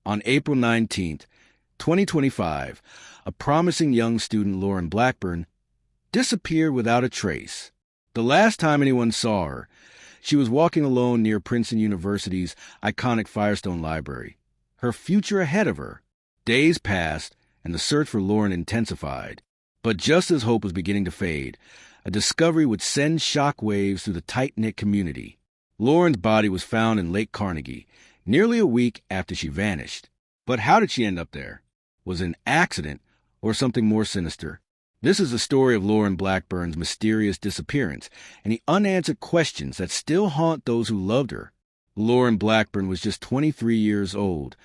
On April 19th, 2025, a promising young student, Lauren Blackburn, disappeared without a trace. The last time anyone saw her, she was walking alone near Princeton University's iconic Firestone Library, her future ahead of her. Days passed, and the search for Lauren intensified. But just as hope was beginning to fade, a discovery would send shockwaves through the tight-knit community. Lauren's body was found in Lake Carnegie, nearly a week after she vanished. But how did she end up there? Was it an accident or something more sinister? This is the story of Lauren Blackburn's mysterious disappearance and the unanswered questions that still haunt those who loved her. Lauren Blackburn was just 23 years old,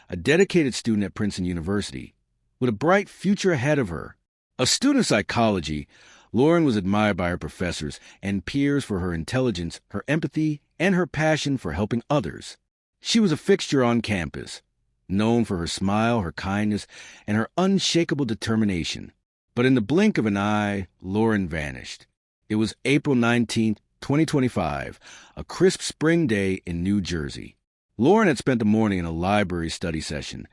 a dedicated student at Princeton University, with a bright future ahead of her. A student of psychology, Lauren was admired by her professors and peers for her intelligence, her empathy, and her passion for helping others. She was a fixture on campus, known for her smile, her kindness, and her unshakable determination. But in the blink of an eye, Lauren vanished. It was April 19th, 2025, a crisp spring day in New Jersey. Lauren had spent the morning in a library study session,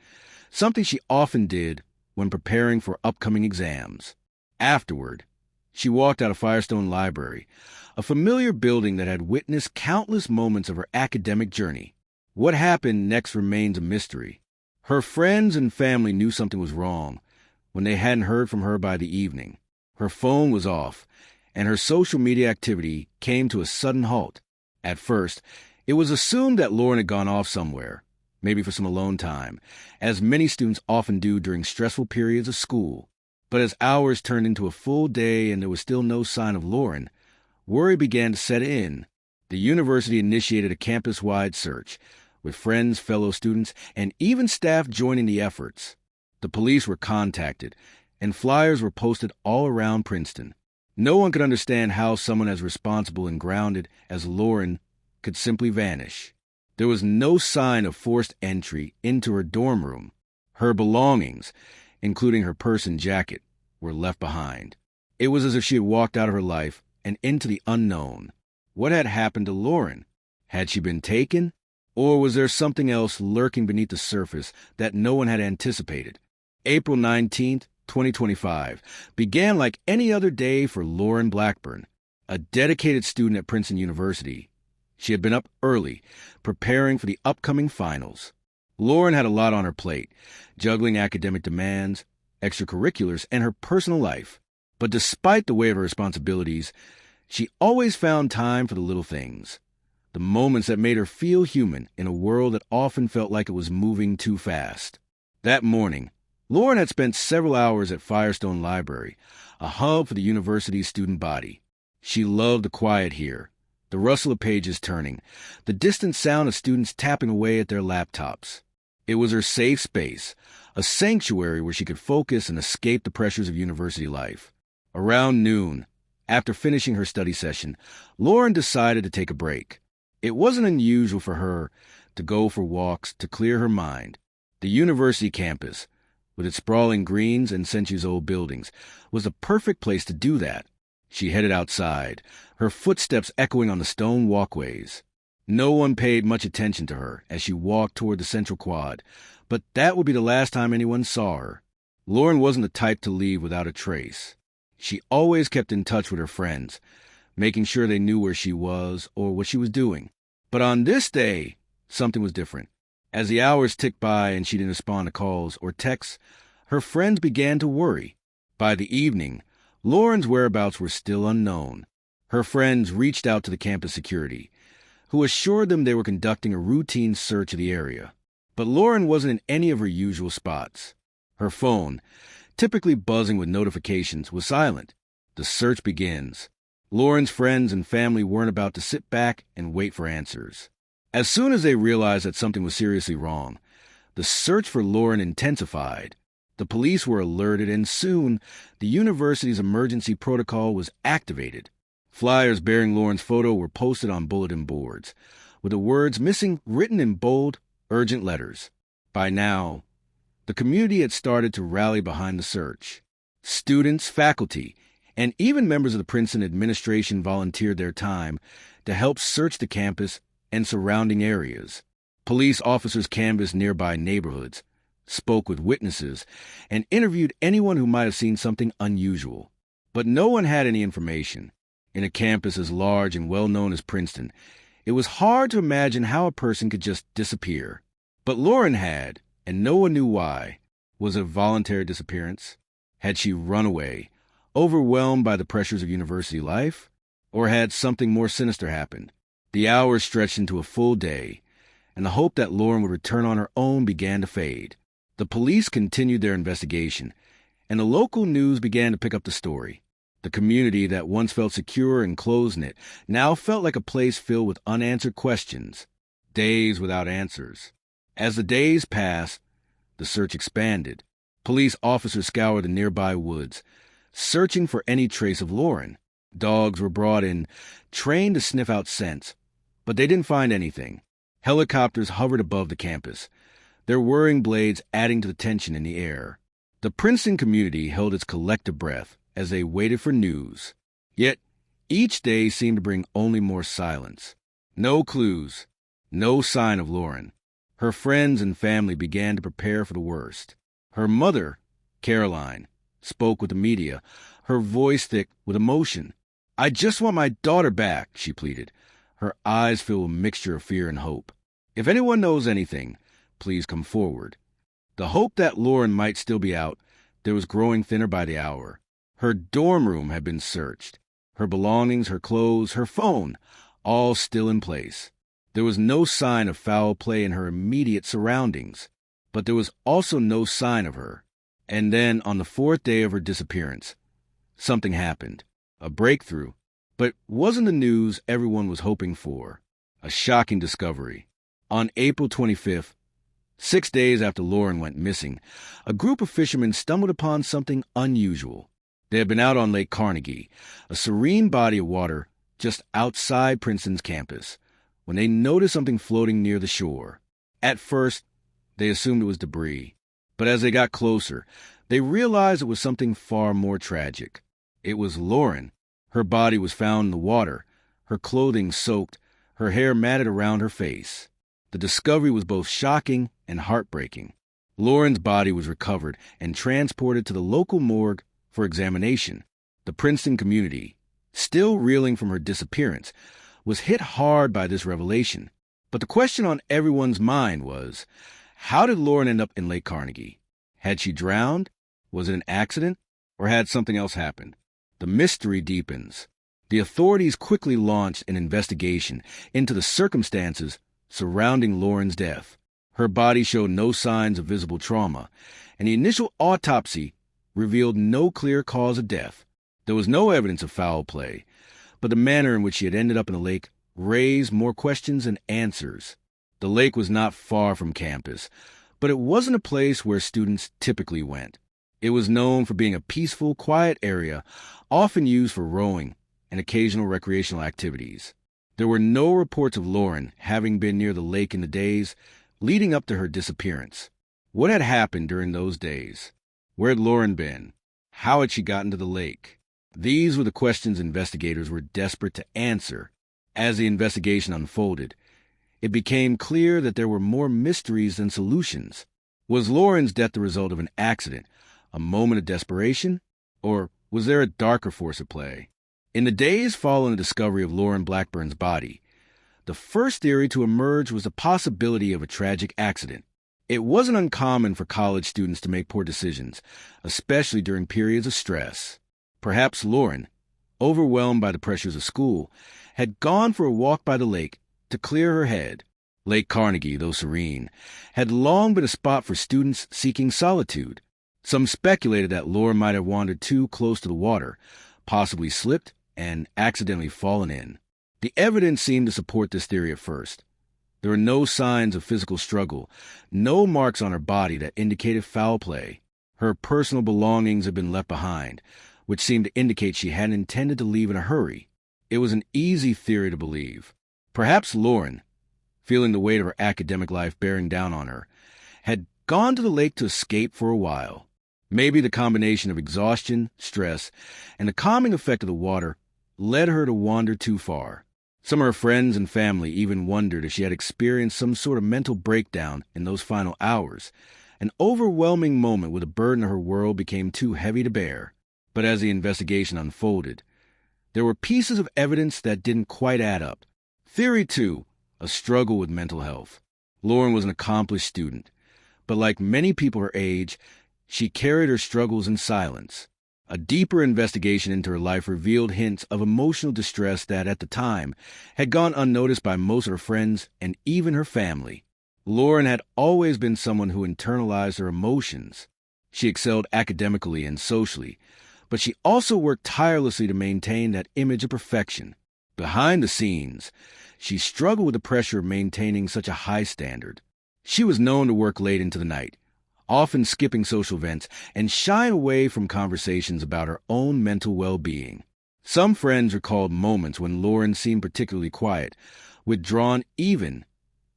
something she often did when preparing for upcoming exams. Afterward, she walked out of Firestone Library, a familiar building that had witnessed countless moments of her academic journey. What happened next remains a mystery. Her friends and family knew something was wrong when they hadn't heard from her by the evening. Her phone was off, and her social media activity came to a sudden halt. At first, it was assumed that Lauren had gone off somewhere, maybe for some alone time, as many students often do during stressful periods of school. But as hours turned into a full day and there was still no sign of Lauren, worry began to set in. The university initiated a campus-wide search, with friends, fellow students, and even staff joining the efforts. The police were contacted, and flyers were posted all around Princeton. No one could understand how someone as responsible and grounded as Lauren could simply vanish. There was no sign of forced entry into her dorm room. Her belongings, including her purse and jacket, were left behind. It was as if she had walked out of her life and into the unknown. What had happened to Lauren? Had she been taken? Or was there something else lurking beneath the surface that no one had anticipated? April 19th, 2025, began like any other day for Lauren Blackburn, a dedicated student at Princeton University. She had been up early, preparing for the upcoming finals. Lauren had a lot on her plate, juggling academic demands, extracurriculars, and her personal life. But despite the weight of her responsibilities, she always found time for the little things, the moments that made her feel human in a world that often felt like it was moving too fast. That morning, Lauren had spent several hours at Firestone Library, a hub for the university's student body. She loved the quiet here, the rustle of pages turning, the distant sound of students tapping away at their laptops. It was her safe space, a sanctuary where she could focus and escape the pressures of university life. Around noon, after finishing her study session, Lauren decided to take a break. It wasn't unusual for her to go for walks to clear her mind. The university campus, with its sprawling greens and centuries-old buildings, was the perfect place to do that. She headed outside, her footsteps echoing on the stone walkways. No one paid much attention to her as she walked toward the central quad, but that would be the last time anyone saw her. Lauren wasn't the type to leave without a trace. She always kept in touch with her friends, making sure they knew where she was or what she was doing. But on this day, something was different. As the hours ticked by and she didn't respond to calls or texts, her friends began to worry. By the evening, Lauren's whereabouts were still unknown. Her friends reached out to the campus security, who assured them they were conducting a routine search of the area. But Lauren wasn't in any of her usual spots. Her phone, typically buzzing with notifications, was silent. The search begins. Lauren's friends and family weren't about to sit back and wait for answers. As soon as they realized that something was seriously wrong, the search for Lauren intensified. The police were alerted, and soon the university's emergency protocol was activated. Flyers bearing Lauren's photo were posted on bulletin boards, with the words missing written in bold, urgent letters. By now, the community had started to rally behind the search. Students, faculty, and even members of the Princeton administration volunteered their time to help search the campus and surrounding areas. Police officers canvassed nearby neighborhoods, spoke with witnesses, and interviewed anyone who might have seen something unusual. But no one had any information. In a campus as large and well-known as Princeton, it was hard to imagine how a person could just disappear. But Lauren had, and no one knew why. Was it a voluntary disappearance? Had she run away, overwhelmed by the pressures of university life? Or had something more sinister happened? The hours stretched into a full day, and the hope that Lauren would return on her own began to fade. The police continued their investigation, and the local news began to pick up the story. The community that once felt secure and close-knit now felt like a place filled with unanswered questions, days without answers. As the days passed, the search expanded. Police officers scoured the nearby woods, searching for any trace of Lauren. Dogs were brought in, trained to sniff out scents, but they didn't find anything. Helicopters hovered above the campus, their whirring blades adding to the tension in the air. The Princeton community held its collective breath as they waited for news. Yet, each day seemed to bring only more silence. No clues, no sign of Lauren. Her friends and family began to prepare for the worst. Her mother, Caroline, spoke with the media, her voice thick with emotion. "I just want my daughter back," she pleaded, her eyes filled with a mixture of fear and hope. "If anyone knows anything, please come forward." The hope that Lauren might still be out there was growing thinner by the hour. Her dorm room had been searched. Her belongings, her clothes, her phone, all still in place. There was no sign of foul play in her immediate surroundings, but there was also no sign of her. And then, on the fourth day of her disappearance, something happened. A breakthrough. But it wasn't the news everyone was hoping for. A shocking discovery. On April 25th, 6 days after Lauren went missing, a group of fishermen stumbled upon something unusual. They had been out on Lake Carnegie, a serene body of water just outside Princeton's campus, when they noticed something floating near the shore. At first, they assumed it was debris, but as they got closer, they realized it was something far more tragic. It was Lauren. Her body was found in the water, her clothing soaked, her hair matted around her face. The discovery was both shocking and heartbreaking. Lauren's body was recovered and transported to the local morgue for examination. The Princeton community, still reeling from her disappearance, was hit hard by this revelation. But the question on everyone's mind was, how did Lauren end up in Lake Carnegie? Had she drowned? Was it an accident? Or had something else happened? The mystery deepens. The authorities quickly launched an investigation into the circumstances surrounding Lauren's death. Her body showed no signs of visible trauma, and the initial autopsy revealed no clear cause of death. There was no evidence of foul play, but the manner in which she had ended up in the lake raised more questions than answers. The lake was not far from campus, but it wasn't a place where students typically went. It was known for being a peaceful, quiet area, often used for rowing and occasional recreational activities. There were no reports of Lauren having been near the lake in the days leading up to her disappearance. What had happened during those days? Where had Lauren been? How had she gotten to the lake? These were the questions investigators were desperate to answer. As the investigation unfolded, it became clear that there were more mysteries than solutions. Was Lauren's death the result of an accident, a moment of desperation, or was there a darker force at play? In the days following the discovery of Lauren Blackburn's body, the first theory to emerge was the possibility of a tragic accident. It wasn't uncommon for college students to make poor decisions, especially during periods of stress. Perhaps Lauren, overwhelmed by the pressures of school, had gone for a walk by the lake to clear her head. Lake Carnegie, though serene, had long been a spot for students seeking solitude. Some speculated that Lauren might have wandered too close to the water, possibly slipped and accidentally fallen in. The evidence seemed to support this theory at first. There were no signs of physical struggle, no marks on her body that indicated foul play. Her personal belongings had been left behind, which seemed to indicate she hadn't intended to leave in a hurry. It was an easy theory to believe. Perhaps Lauren, feeling the weight of her academic life bearing down on her, had gone to the lake to escape for a while. Maybe the combination of exhaustion, stress, and the calming effect of the water led her to wander too far. Some of her friends and family even wondered if she had experienced some sort of mental breakdown in those final hours. An overwhelming moment where the burden of her world became too heavy to bear. But as the investigation unfolded, there were pieces of evidence that didn't quite add up. Theory 2, a struggle with mental health. Lauren was an accomplished student, but like many people her age, she carried her struggles in silence. A deeper investigation into her life revealed hints of emotional distress that, at the time, had gone unnoticed by most of her friends and even her family. Lauren had always been someone who internalized her emotions. She excelled academically and socially, but she also worked tirelessly to maintain that image of perfection. Behind the scenes, she struggled with the pressure of maintaining such a high standard. She was known to work late into the night, often skipping social events and shying away from conversations about her own mental well-being. Some friends recalled moments when Lauren seemed particularly quiet, withdrawn, even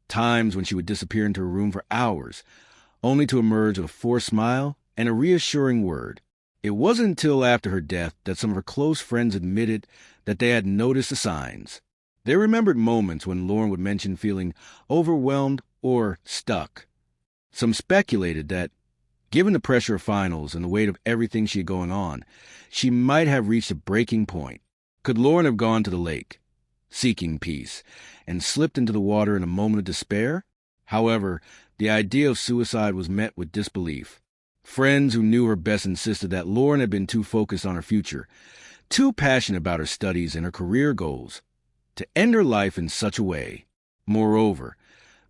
times when she would disappear into her room for hours, only to emerge with a forced smile and a reassuring word. It wasn't until after her death that some of her close friends admitted that they had noticed the signs. They remembered moments when Lauren would mention feeling overwhelmed or stuck. Some speculated that, given the pressure of finals and the weight of everything she had going on, she might have reached a breaking point. Could Lauren have gone to the lake, seeking peace, and slipped into the water in a moment of despair? However, the idea of suicide was met with disbelief. Friends who knew her best insisted that Lauren had been too focused on her future, too passionate about her studies and her career goals, to end her life in such a way. Moreover,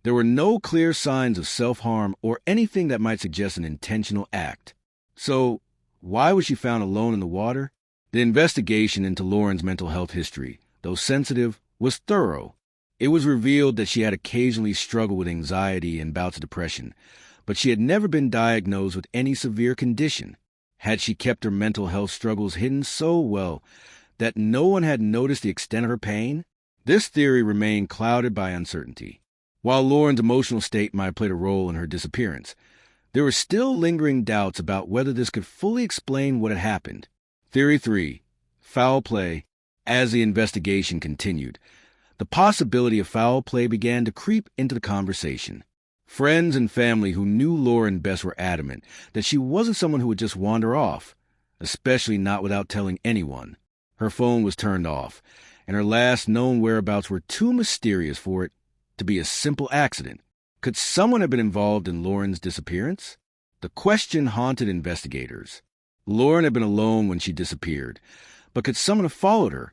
there were no clear signs of self-harm or anything that might suggest an intentional act. So, why was she found alone in the water? The investigation into Lauren's mental health history, though sensitive, was thorough. It was revealed that she had occasionally struggled with anxiety and bouts of depression, but she had never been diagnosed with any severe condition. Had she kept her mental health struggles hidden so well that no one had noticed the extent of her pain? This theory remained clouded by uncertainty. While Lauren's emotional state might have played a role in her disappearance, there were still lingering doubts about whether this could fully explain what had happened. Theory 3, foul play. As the investigation continued, the possibility of foul play began to creep into the conversation. Friends and family who knew Lauren best were adamant that she wasn't someone who would just wander off, especially not without telling anyone. Her phone was turned off, and her last known whereabouts were too mysterious for it to be a simple accident. Could someone have been involved in Lauren's disappearance? The question haunted investigators. Lauren had been alone when she disappeared, but could someone have followed her,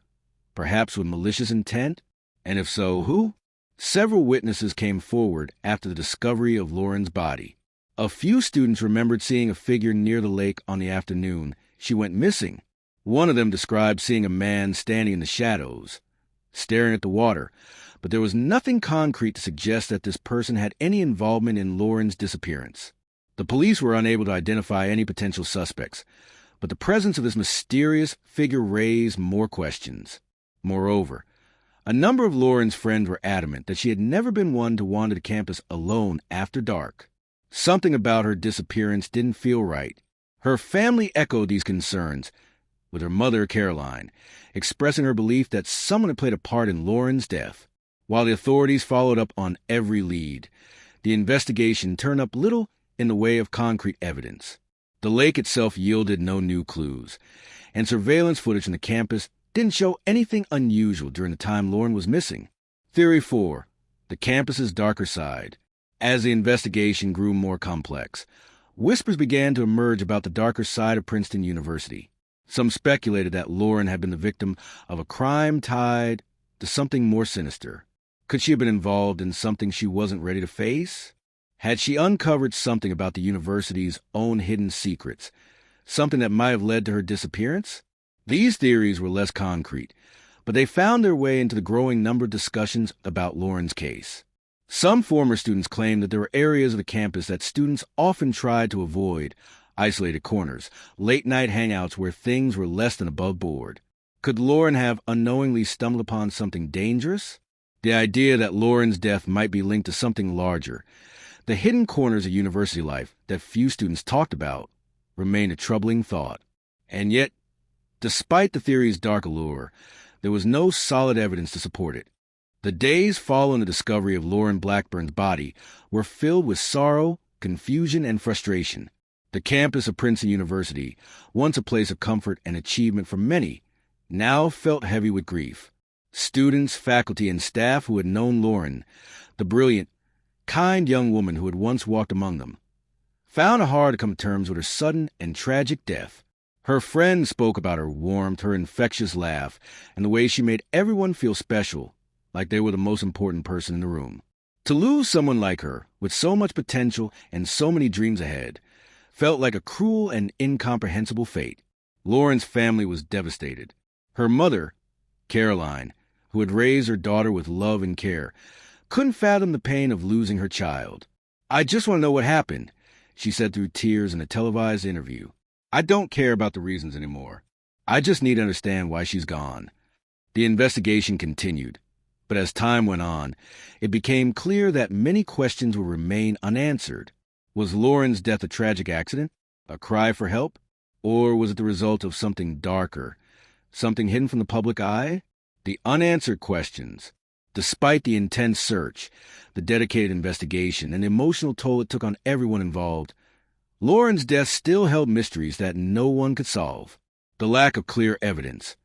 perhaps with malicious intent? And if so, who? Several witnesses came forward after the discovery of Lauren's body. A few students remembered seeing a figure near the lake on the afternoon she went missing. One of them described seeing a man standing in the shadows, staring at the water, but there was nothing concrete to suggest that this person had any involvement in Lauren's disappearance. The police were unable to identify any potential suspects, but the presence of this mysterious figure raised more questions. Moreover, a number of Lauren's friends were adamant that she had never been one to wander the campus alone after dark. Something about her disappearance didn't feel right. Her family echoed these concerns, with her mother, Caroline, expressing her belief that someone had played a part in Lauren's death. While the authorities followed up on every lead, the investigation turned up little in the way of concrete evidence. The lake itself yielded no new clues, and surveillance footage from the campus didn't show anything unusual during the time Lauren was missing. Theory 4, the campus's darker side. As the investigation grew more complex, whispers began to emerge about the darker side of Princeton University. Some speculated that Lauren had been the victim of a crime tied to something more sinister. Could she have been involved in something she wasn't ready to face? Had she uncovered something about the university's own hidden secrets, something that might have led to her disappearance? These theories were less concrete, but they found their way into the growing number of discussions about Lauren's case. Some former students claimed that there were areas of the campus that students often tried to avoid, isolated corners, late-night hangouts where things were less than above board. Could Lauren have unknowingly stumbled upon something dangerous? The idea that Lauren's death might be linked to something larger, the hidden corners of university life that few students talked about, remained a troubling thought. And yet, despite the theory's dark allure, there was no solid evidence to support it. The days following the discovery of Lauren Blackburn's body were filled with sorrow, confusion, and frustration. The campus of Princeton University, once a place of comfort and achievement for many, now felt heavy with grief. Students, faculty, and staff who had known Lauren, the brilliant, kind young woman who had once walked among them, found it hard to come to terms with her sudden and tragic death. Her friends spoke about her warmth, her infectious laugh, and the way she made everyone feel special, like they were the most important person in the room. To lose someone like her, with so much potential and so many dreams ahead, felt like a cruel and incomprehensible fate. Lauren's family was devastated. Her mother, Caroline, who had raised her daughter with love and care, couldn't fathom the pain of losing her child. "I just want to know what happened," she said through tears in a televised interview. "I don't care about the reasons anymore. I just need to understand why she's gone." The investigation continued. But as time went on, it became clear that many questions would remain unanswered. Was Lauren's death a tragic accident, a cry for help, or was it the result of something darker, something hidden from the public eye? The unanswered questions, despite the intense search, the dedicated investigation, and the emotional toll it took on everyone involved, Lauren's death still held mysteries that no one could solve. The lack of clear evidence,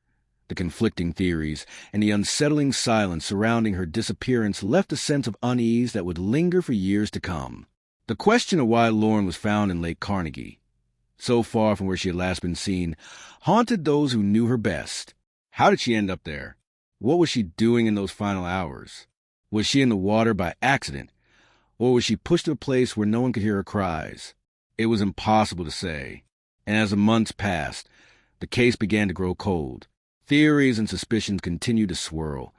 the conflicting theories, and the unsettling silence surrounding her disappearance left a sense of unease that would linger for years to come. The question of why Lauren was found in Lake Carnegie, so far from where she had last been seen, haunted those who knew her best. How did she end up there? What was she doing in those final hours? Was she in the water by accident, or was she pushed to a place where no one could hear her cries? It was impossible to say, and as the months passed, the case began to grow cold. Theories and suspicions continued to swirl,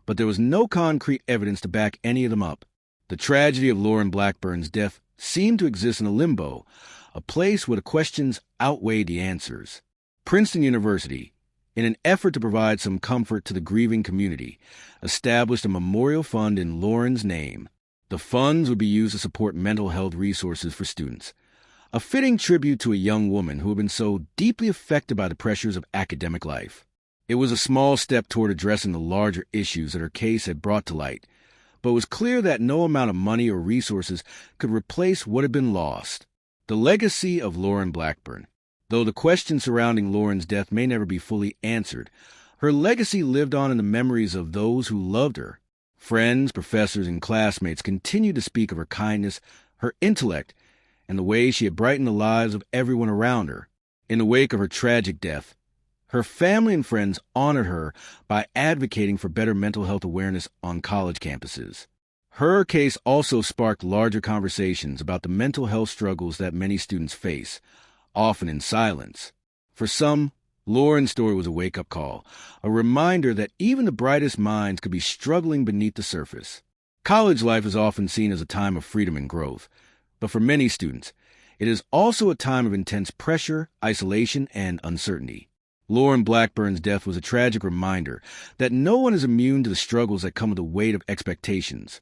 but there was no concrete evidence to back any of them up. The tragedy of Lauren Blackburn's death seemed to exist in a limbo, a place where the questions outweighed the answers. Princeton University, in an effort to provide some comfort to the grieving community, established a memorial fund in Lauren's name. The funds would be used to support mental health resources for students, a fitting tribute to a young woman who had been so deeply affected by the pressures of academic life. It was a small step toward addressing the larger issues that her case had brought to light, but it was clear that no amount of money or resources could replace what had been lost. The legacy of Lauren Blackburn. Though the questions surrounding Lauren's death may never be fully answered, her legacy lived on in the memories of those who loved her. Friends, professors, and classmates continued to speak of her kindness, her intellect, and the way she had brightened the lives of everyone around her. In the wake of her tragic death, her family and friends honored her by advocating for better mental health awareness on college campuses. Her case also sparked larger conversations about the mental health struggles that many students face, often in silence. For some, Lauren's story was a wake-up call, a reminder that even the brightest minds could be struggling beneath the surface. College life is often seen as a time of freedom and growth, but for many students, it is also a time of intense pressure, isolation, and uncertainty. Lauren Blackburn's death was a tragic reminder that no one is immune to the struggles that come with the weight of expectations,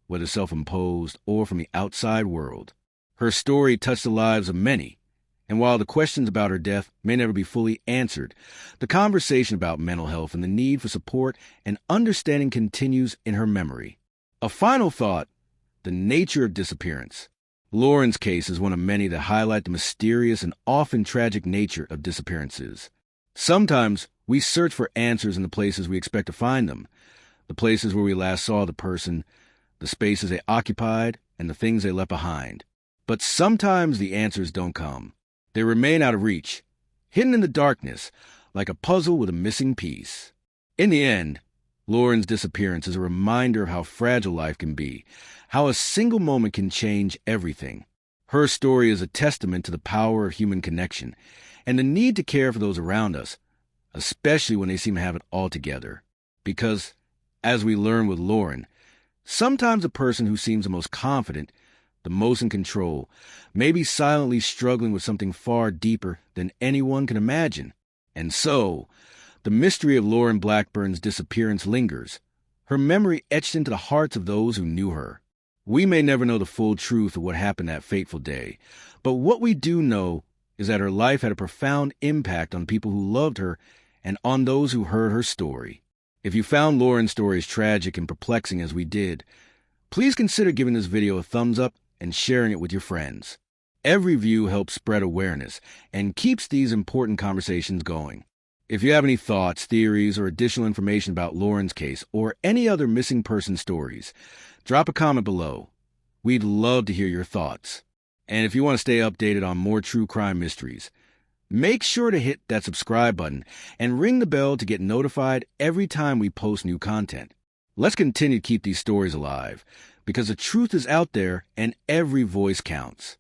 whether self-imposed or from the outside world. Her story touched the lives of many, and while the questions about her death may never be fully answered, the conversation about mental health and the need for support and understanding continues in her memory. A final thought: the nature of disappearance. Lauren's case is one of many that highlight the mysterious and often tragic nature of disappearances. Sometimes we search for answers in the places we expect to find them, the places where we last saw the person, the spaces they occupied, and the things they left behind. But sometimes the answers don't come. They remain out of reach, hidden in the darkness, like a puzzle with a missing piece. In the end, Lauren's disappearance is a reminder of how fragile life can be, how a single moment can change everything. Her story is a testament to the power of human connection and the need to care for those around us, especially when they seem to have it all together. Because, as we learn with Lauren, sometimes the person who seems the most confident, the most in control, may be silently struggling with something far deeper than anyone can imagine. And so, the mystery of Lauren Blackburn's disappearance lingers, her memory etched into the hearts of those who knew her. We may never know the full truth of what happened that fateful day, but what we do know is that her life had a profound impact on people who loved her and on those who heard her story. If you found Lauren's story as tragic and perplexing as we did, please consider giving this video a thumbs up and sharing it with your friends. Every view helps spread awareness and keeps these important conversations going. If you have any thoughts, theories, or additional information about Lauren's case or any other missing person stories, drop a comment below. We'd love to hear your thoughts. And if you want to stay updated on more true crime mysteries, make sure to hit that subscribe button and ring the bell to get notified every time we post new content. Let's continue to keep these stories alive, because the truth is out there and every voice counts.